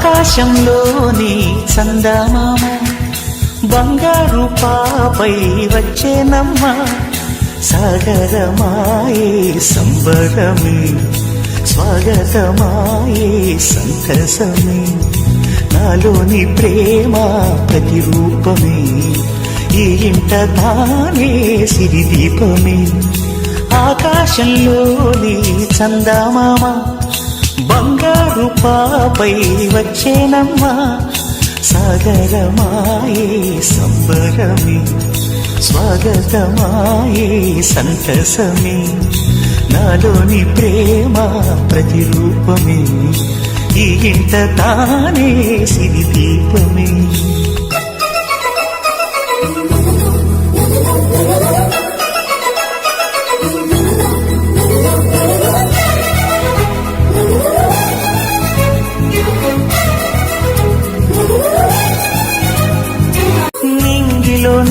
ఆకాశంలోని చందమామ బంగారు పాపై వచ్చేనమ్మ సాగరమాయే సంబరమే స్వాగతమాయే సంతసమే నాలోని ప్రేమ ప్రతిరూపమే ఈ ఇంట తానే సిరిదీపమే ఆకాశంలోని చందమామ బంగారు పాపై వచ్చేనమ్మా సాగరమాయే సంబరమే స్వాగతమాయే సంతసమే నాలోని ప్రేమ ప్రతిరూపమే ఈ ఇంట తానే సిరిదీపమే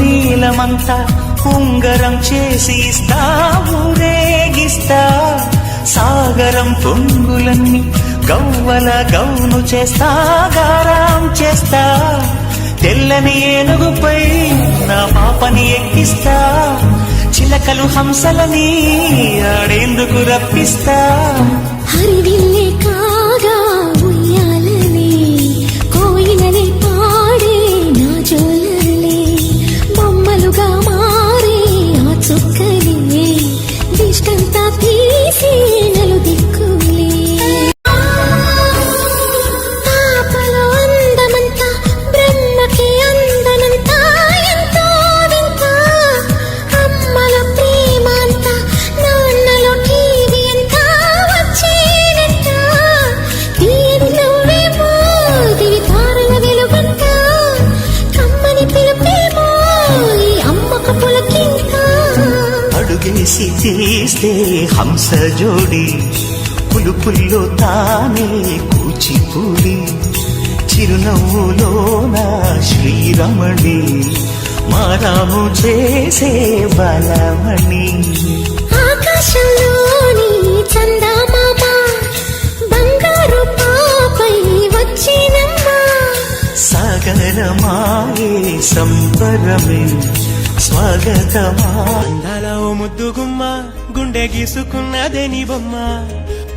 నీలమంతా ఉంగరం చేసి ఇస్తా ఊరేగిస్తా సాగరం పొంగులన్నీ గవ్వల గౌను చేస్తా గారాం చేస్తా తెల్లని ఏనుగుపై నా పాపని ఎక్కిస్తా చిలకలు హంసలని ఆడేందుకు రప్పిస్తా హరివిల్లే కాగా ఉయ్యాలనే కోయిలనే పాడే నా జోలలే బొమ్మలుగా మారే ఆ చుక్కలే దిష్టంతా తీసి నలు దిక్కులే పాపలో అందమంతా బ్రహ్మకి అందనంతా ఎంతో వింత అమ్మల ప్రేమ అంతా నాన్నలో టీవీ అంతా వచ్చేనంత తీయని నువ్వేమో దివి తారల వెలుగంట కమ్మని పిలుపేమో ఈ అమ్మకు పులకింత అడుగేసి తీస్తే హంస జోడి పులుపుల్లో తానే కూచిపూడి చిరునవ్వులోన శ్రీరమణి మారాము చేసే బలమణి ఆకాశంలోని చందమామ బంగారు పాపై వచ్చినమ్మా సాగరమాయే సంబరమే స్వాగతమా అందాల ఓ ముద్దు గుమ్మ గుండె గీసుకున్నదే నీ బొమ్మ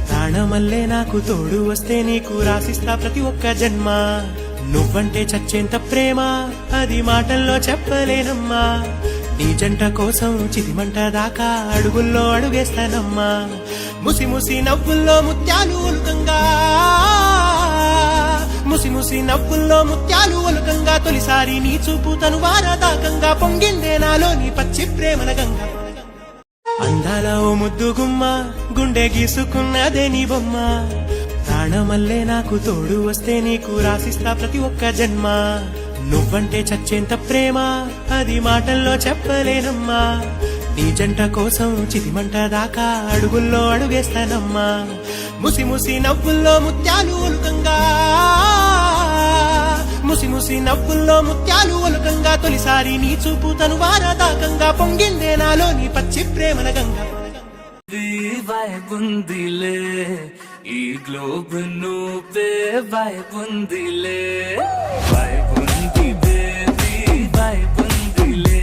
ప్రాణమల్లే నాకు తోడు వస్తే నీకు రాసిస్తా ప్రతి ఒక్క జన్మ నువ్వంటే చచ్చేంత ప్రేమ అది మాటల్లో చెప్పలేనమ్మా నీ జంట కోసం చిరిమంట దాకా అడుగుల్లో అడుగేస్తానమ్మా ముసి ముసి నవ్వుల్లో ముత్యాలు ఉల్కంగా ముసి ముసి నవ్వుల్లో ముత్యాలు ఒలుకంగా తొలిసారి నీ చూపు తను వారదాకంగా పొంగిందే నాలోని పచ్చి ప్రేమల గంగ అందాల ఓ ముద్దు గుమ్మ గుండె గీసుకున్నదే నీ బొమ్మ ప్రాణమల్లే నాకు తోడు వస్తే నీకు రాసిస్తా ప్రతి ఒక్క జన్మ నువ్వంటే చచ్చేంత ప్రేమ అది మాటల్లో చెప్పలేనమ్మా నీ జంట కోసం చిరిమంట దాకా అడుగుల్లో అడుగేస్తానమ్మా ముసి ముసి నవ్వుల్లో ముత్యాలు ఒలుకంగా ముసి ముసి నవ్వుల్లో ముత్యాలు ఒలుకంగా తొలిసారి నీ చూపు తను వారదాకంగా పొంగిందే నాలోని పచ్చి ప్రేమల గంగ వైబుందిలే ఈ గ్లోబ్ నువ్వే వైబుందిలే వైబుంది బేబీ వైబుందిలే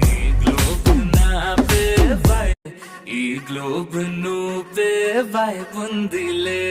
ఈ గ్లోబ్ నావే ఈ గ్లోబ్ నువ్వే వైబుందిలే